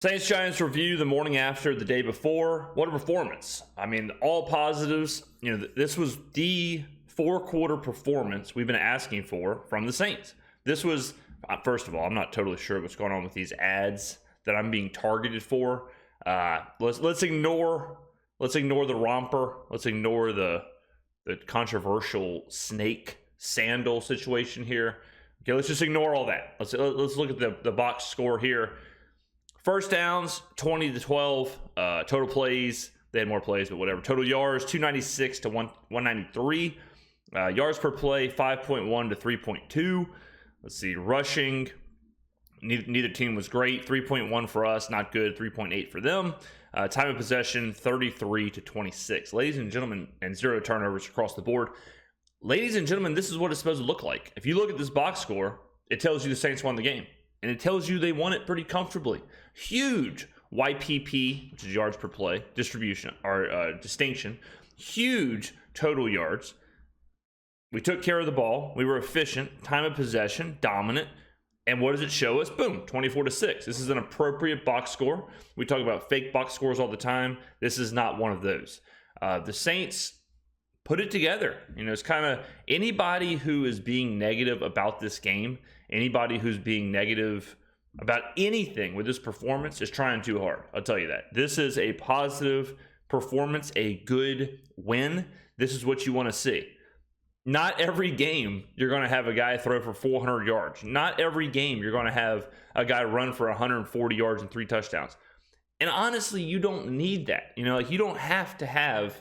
Saints Giants review the morning after, the day before. What a performance. I mean, all positives. You know, this was the four-quarter performance we've been asking for from the Saints. This was, first of all, I'm not totally sure what's going on with these ads that I'm being targeted for. Let's ignore the romper. Let's ignore the controversial snake sandal situation here. Okay, let's just ignore all that. Let's look at the box score here. First downs, 20-12. Total plays, they had more plays, but whatever. Total yards, 296 to 193. Yards per play, 5.1 to 3.2. Let's see, rushing. Neither team was great. 3.1 for us, not good. 3.8 for them. Time of possession, 33 to 26. Ladies and gentlemen, and 0 turnovers across the board. Ladies and gentlemen, this is what it's supposed to look like. If you look at this box score, it tells you the Saints won the game. And it tells you they won it pretty comfortably. Huge YPP, which is yards per play, distribution, or distinction. Huge total yards. We took care of the ball. We were efficient. Time of possession, dominant. And what does it show us? Boom, 24-6. This is an appropriate box score. We talk about fake box scores all the time. This is not one of those. The Saints put it together. You know, it's kind of anybody who is being negative about this game, anybody who's being negative about anything with this performance is trying too hard. I'll tell you that. This is a positive performance, a good win. This is what you want to see. Not every game you're going to have a guy throw for 400 yards. Not every game you're going to have a guy run for 140 yards and 3 touchdowns. And honestly, you don't need that. You know, like you don't have to have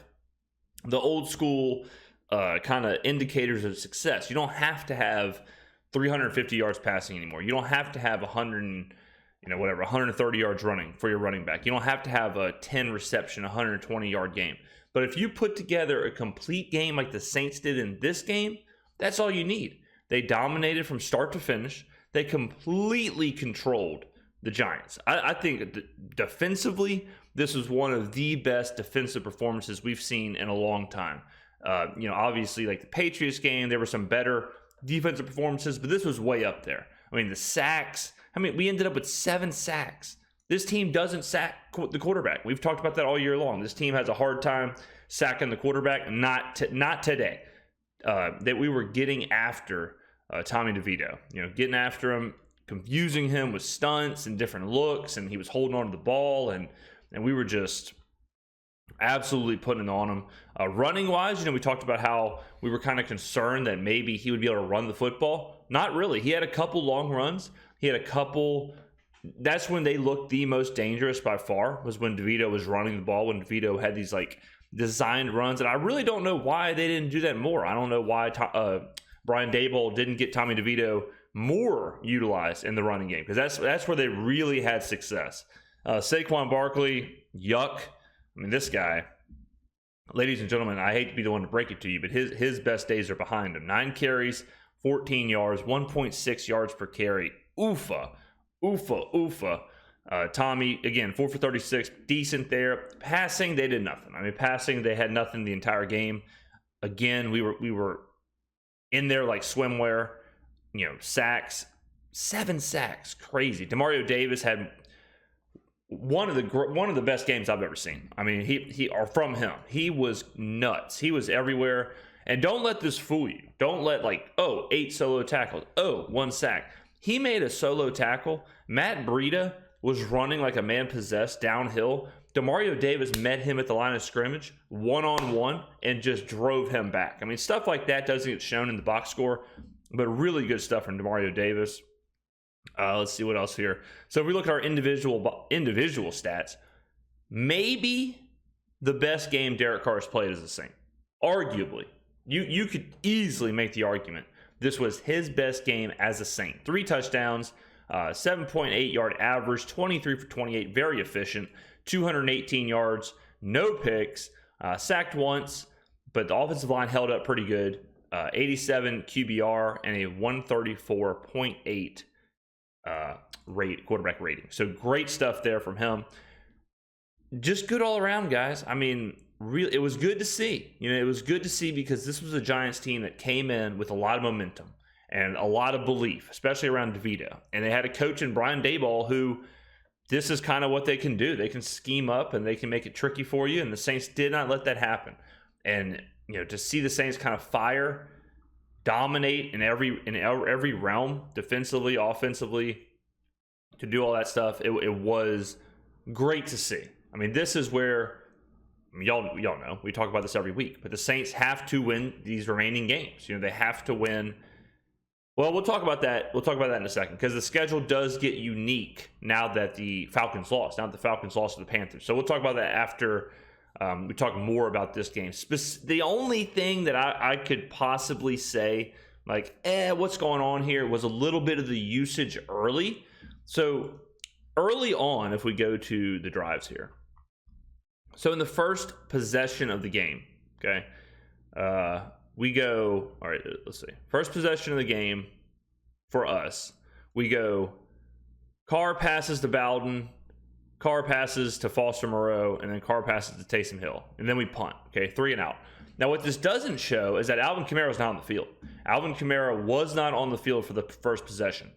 the old school kind of indicators of success. You don't have to have 350 yards passing anymore. You don't have to have 130 yards running for your running back. You don't have to have a 10 reception, 120 yard game. But if you put together a complete game like the Saints did in this game, that's all you need. They dominated from start to finish. They completely controlled the Giants. I think defensively, this was one of the best defensive performances we've seen in a long time. Obviously, like the Patriots game, there were some better defensive performances, but this was way up there. I mean, the sacks. I mean, we ended up with 7 sacks. This team doesn't sack the quarterback. We've talked about that all year long. This team has a hard time sacking the quarterback. Not today. That we were getting after Tommy Devito. You know, getting after him, confusing him with stunts and different looks, and he was holding on to the ball, and we were just absolutely putting it on him. Running wise, we talked about how we were kind of concerned that maybe he would be able to run the football. Not really. He had a couple long runs. He had a couple. That's when they looked the most dangerous by far, was when DeVito was running the ball, when DeVito had these like designed runs. And I really don't know why they didn't do that more. I don't know why Brian Daboll didn't get Tommy DeVito more utilized in the running game, because that's where they really had success. Saquon Barkley, yuck. I mean, this guy, ladies and gentlemen, I hate to be the one to break it to you, but his best days are behind him. 9 carries, 14 yards, 1.6 yards per carry. Oofa. Tommy, again, 4 for 36, decent there. Passing, they did nothing. I mean, passing, they had nothing the entire game. Again, we were in there like swimwear. Sacks, 7 sacks, crazy. Demario Davis had one of the best games I've ever seen. I mean, he from him, he was nuts. He was everywhere. And don't let this fool you. Don't let 8 solo tackles, 1 sack. He made a solo tackle. Matt Breida was running like a man possessed downhill. Demario Davis met him at the line of scrimmage, one-on-one, and just drove him back. I mean, stuff like that doesn't get shown in the box score, but really good stuff from Demario Davis. Let's see what else here. So if we look at our individual stats, maybe the best game Derek Carr has played as a Saint. Arguably. You could easily make the argument this was his best game as a Saint. 3 touchdowns, 7.8 yard average, 23 for 28, very efficient, 218 yards, no picks, sacked once, but the offensive line held up pretty good. 87 QBR and a 134.8 quarterback rating. So great stuff there from him. Just good all around, guys. I mean, really, it was good to see. It was good to see because this was a Giants team that came in with a lot of momentum and a lot of belief, especially around DeVito. And they had a coach in Brian Daboll who this is kind of what they can do. They can scheme up and they can make it tricky for you, and the Saints did not let that happen. And to see the Saints kind of fire, dominate in every realm, defensively, offensively, to do all that stuff, it was great to see. I mean, this is where y'all know we talk about this every week, but the Saints have to win these remaining games. They have to win. Well, we'll talk about that. We'll talk about that in a second, because the schedule does get unique now that the Falcons lost. Now that the Falcons lost to the Panthers. So we'll talk about that after we talk more about this game. The only thing that I could possibly say, what's going on here, was a little bit of the usage early. So early on, if we go to the drives here. So in the first possession of the game, okay, we go, all right, let's see. First possession of the game for us, we go, Carr passes to Bowden, Carr passes to Foster Moreau, and then Carr passes to Taysom Hill. And then we punt, okay, 3 and out. Now, what this doesn't show is that Alvin Kamara is not on the field. Alvin Kamara was not on the field for the first possession.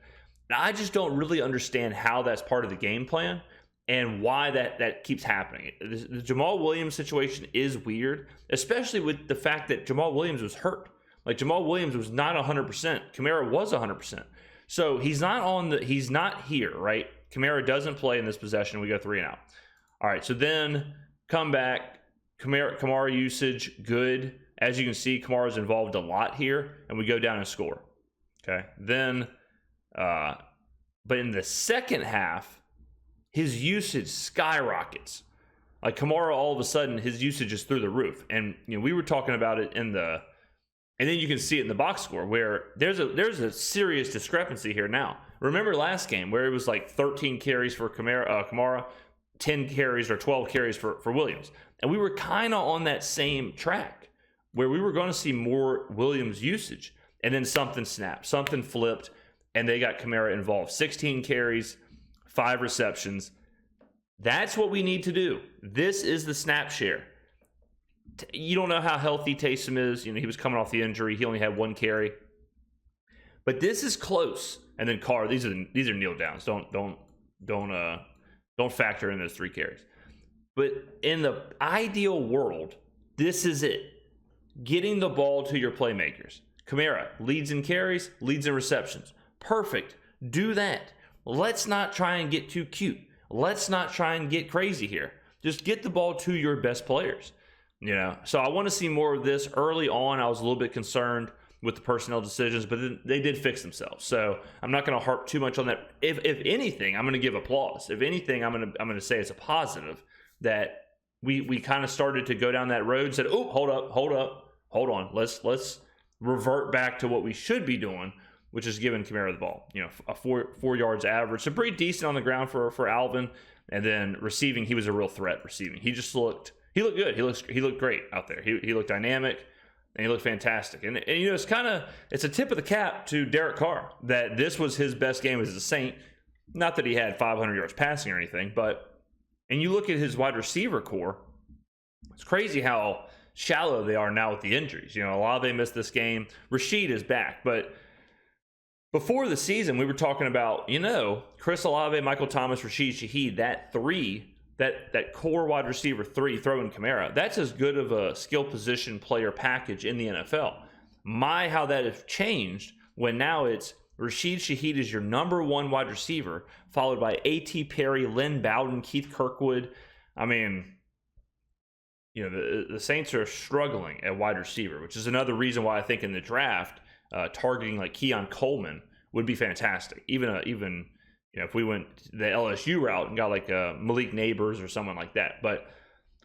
Now, I just don't really understand how that's part of the game plan and why that keeps happening. The Jamal Williams situation is weird, especially with the fact that Jamal Williams was hurt. Jamal Williams was not 100%. Kamara was 100%. So he's not here, right? Kamara doesn't play in this possession. We go 3 and out. All right, so then come back. Kamara usage, good. As you can see, Kamara's involved a lot here, and we go down and score. Okay, then, but in the second half, his usage skyrockets. Kamara, all of a sudden, his usage is through the roof. And we were talking about it and then you can see it in the box score, where there's a serious discrepancy here now. Remember last game where it was 13 carries for Kamara, 10 carries or 12 carries for Williams. And we were kind of on that same track where we were going to see more Williams usage. And then something snapped, something flipped, and they got Kamara involved. 16 carries, 5 receptions. That's what we need to do. This is the snap share. You don't know how healthy Taysom is. He was coming off the injury. He only had 1 carry. But this is close. And then Carr, these are kneel downs. Don't factor in those 3 carries. But in the ideal world, this is it. Getting the ball to your playmakers. Kamara leads in carries, leads in receptions. Perfect. Do that. Let's not try and get too cute. Let's not try and get crazy here. Just get the ball to your best players. So I want to see more of this. Early on, I was a little bit concerned with the personnel decisions, but they did fix themselves. So I'm not going to harp too much on that. If anything, I'm going to give applause. If anything, I'm going to say it's a positive that we kind of started to go down that road. Said, oh, hold on. Let's revert back to what we should be doing, which is giving Kamara the ball. A 4 yards average, so pretty decent on the ground for Alvin. And then receiving, he was a real threat receiving. He looked good. He looked great out there. He looked dynamic, and he looked fantastic. And it's a tip of the cap to Derek Carr that this was his best game as a Saint. Not that he had 500 yards passing or anything, and you look at his wide receiver core, it's crazy how shallow they are now with the injuries. Olave missed this game. Rashid is back, but before the season, we were talking about, Chris Olave, Michael Thomas, Rashid Shaheed, that 3, that core wide receiver 3, throwing Kamara, that's as good of a skill position player package in the NFL. How that has changed when now it's Rashid Shaheed is your number 1 wide receiver, followed by A.T. Perry, Lynn Bowden, Keith Kirkwood. I mean, the Saints are struggling at wide receiver, which is another reason why I think in the draft, targeting Keon Coleman would be fantastic. Even if we went the LSU route and got Malik Neighbors or someone like that. But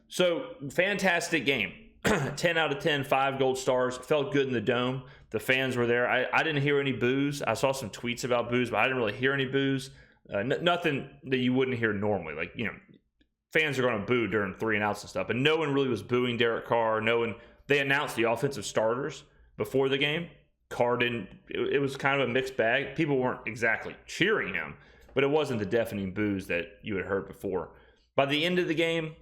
so fantastic game. 10 out of 10, 5 gold stars. Felt good in the dome. The fans were there. I didn't hear any boos. I saw some tweets about boos, but I didn't really hear any boos. Nothing that you wouldn't hear normally. Fans are going to boo during 3 and outs and stuff. But no one really was booing Derek Carr. They announced the offensive starters before the game. Carr didn't. It was kind of a mixed bag. People weren't exactly cheering him, but it wasn't the deafening boos that you had heard before. By the end of the game,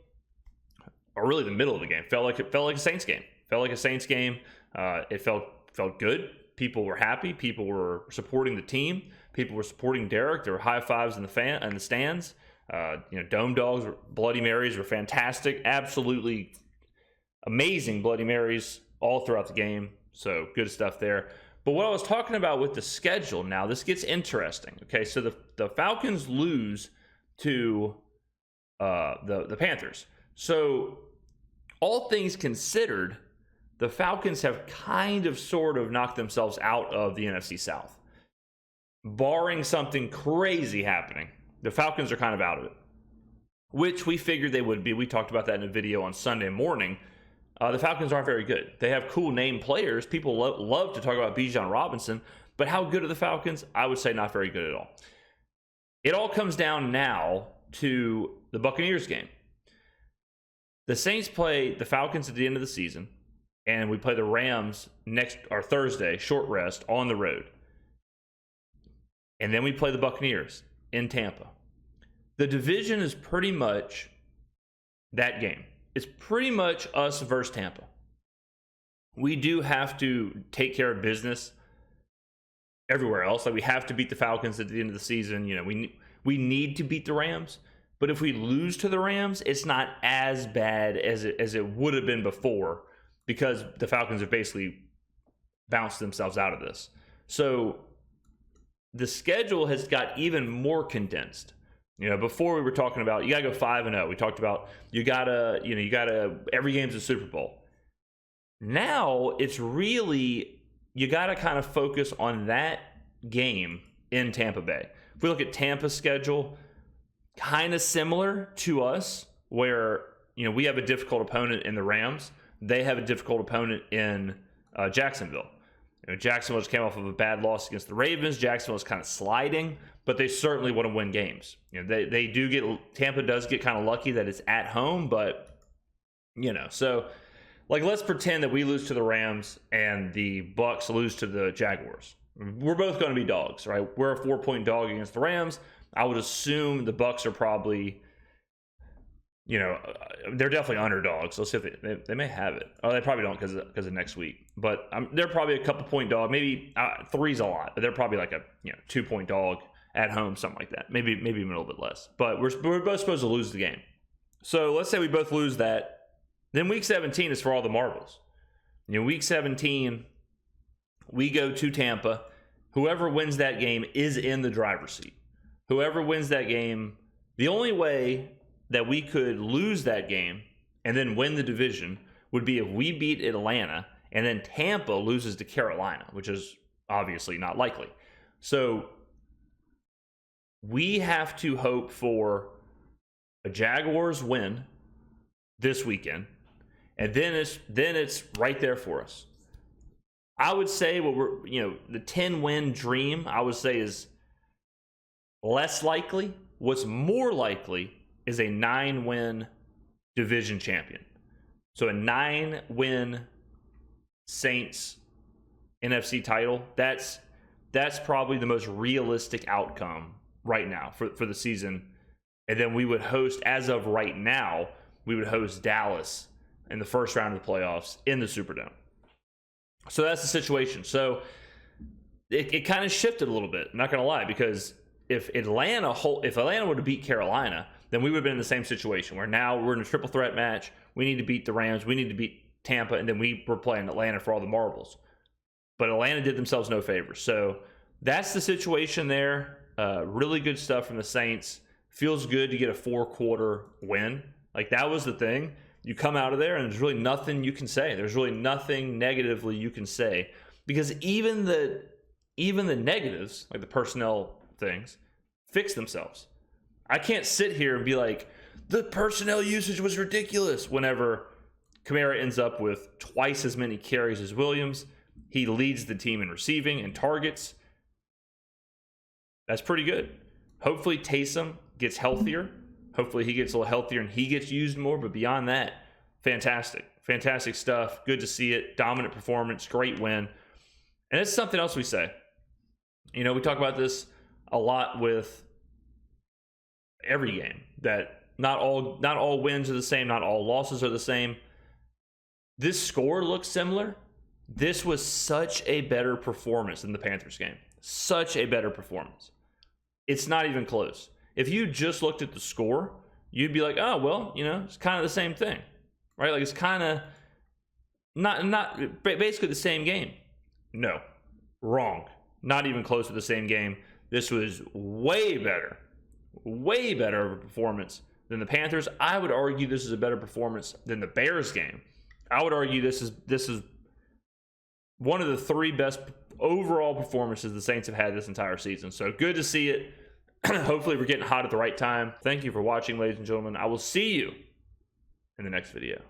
or really the middle of the game, felt like a Saints game. It felt good. People were happy. People were supporting the team. People were supporting Derek. There were high fives in the stands. Dome dogs, Bloody Marys were fantastic. Absolutely amazing Bloody Marys all throughout the game. So good stuff there. But what I was talking about with the schedule now, this gets interesting. Okay, so the Falcons lose to the Panthers. So all things considered, the Falcons have kind of sort of knocked themselves out of the NFC South. Barring something crazy happening, the Falcons are kind of out of it, which we figured they would be. We talked about that in a video on Sunday morning. The Falcons aren't very good. They have cool name players. People love to talk about Bijan Robinson, but how good are the Falcons? I would say not very good at all. It all comes down now to the Buccaneers game. The Saints play the Falcons at the end of the season, and we play the Rams Thursday, short rest, on the road. And then we play the Buccaneers in Tampa. The division is pretty much that game. It's pretty much us versus Tampa. We do have to take care of business everywhere else. Like, we have to beat the Falcons at the end of the season. We need to beat the Rams. But if we lose to the Rams, it's not as bad as it would have been before, because the Falcons have basically bounced themselves out of this. So the schedule has got even more condensed. Before we were talking about you gotta go 5-0. We talked about you gotta every game's a Super Bowl. Now it's really you gotta kind of focus on that game in Tampa Bay. If we look at Tampa's schedule, kind of similar to us, where we have a difficult opponent in the Rams. They have a difficult opponent in Jacksonville. Jacksonville just came off of a bad loss against the Ravens. Jacksonville is kind of sliding, but they certainly want to win games. Tampa does get kind of lucky that it's at home, but so let's pretend that we lose to the Rams and the Bucks lose to the Jaguars. We're both going to be dogs, right? We're a 4-point dog against the Rams. I would assume the Bucks are probably, they're definitely underdogs. Let's see if they may have it. Oh, they probably don't because of next week. But they're probably a couple point dog. Maybe 3's a lot, but they're probably like a 2-point dog at home, something like that. Maybe even a little bit less. But we're both supposed to lose the game. So let's say we both lose that. Then week 17 is for all the marbles. Week 17, we go to Tampa. Whoever wins that game is in the driver's seat. Whoever wins that game, the only way that we could lose that game and then win the division would be if we beat Atlanta and then Tampa loses to Carolina, which is obviously not likely. So we have to hope for a Jaguars win this weekend, and then it's right there for us. I would say the 10-win dream, I would say, is less likely. What's more likely is a 9-win division champion. So a 9-win Saints NFC title, that's probably the most realistic outcome right now for the season. And then we would host, as of right now, we would host Dallas in the first round of the playoffs in the Superdome. So that's the situation. So it kind of shifted a little bit, I'm not going to lie, because if Atlanta would have beat Carolina, then we would have been in the same situation where now we're in a triple threat match. We need to beat the Rams. We need to beat Tampa. And then we were playing Atlanta for all the marbles. But Atlanta did themselves no favors. So that's the situation there. Really good stuff from the Saints. Feels good to get a 4-quarter win. Like, that was the thing. You come out of there and there's really nothing you can say. There's really nothing negatively you can say. Because even the negatives, like the personnel things, fix themselves. I can't sit here and be like, the personnel usage was ridiculous whenever Kamara ends up with twice as many carries as Williams. He leads the team in receiving and targets. That's pretty good. Hopefully Taysom gets healthier. Hopefully he gets a little healthier and he gets used more. But beyond that, fantastic. Fantastic stuff. Good to see it. Dominant performance. Great win. And it's something else we say. We talk about this a lot with every game, that not all wins are the same, not all losses are the same. This score looks similar. This was such a better performance than the Panthers game. Such a better performance. It's not even close. If you just looked at the score, you'd be like, oh, well, you know, it's kind of the same thing, right? Like, it's kind of not basically the same game. No, wrong. Not even close to the same game. This was way better of a performance than the Panthers. I would argue this is a better performance than the Bears game. I would argue this is one of the 3 best overall performances the Saints have had this entire season. So good to see it. Hopefully we're getting hot at the right time. Thank you for watching, ladies and gentlemen. I will see you in the next video.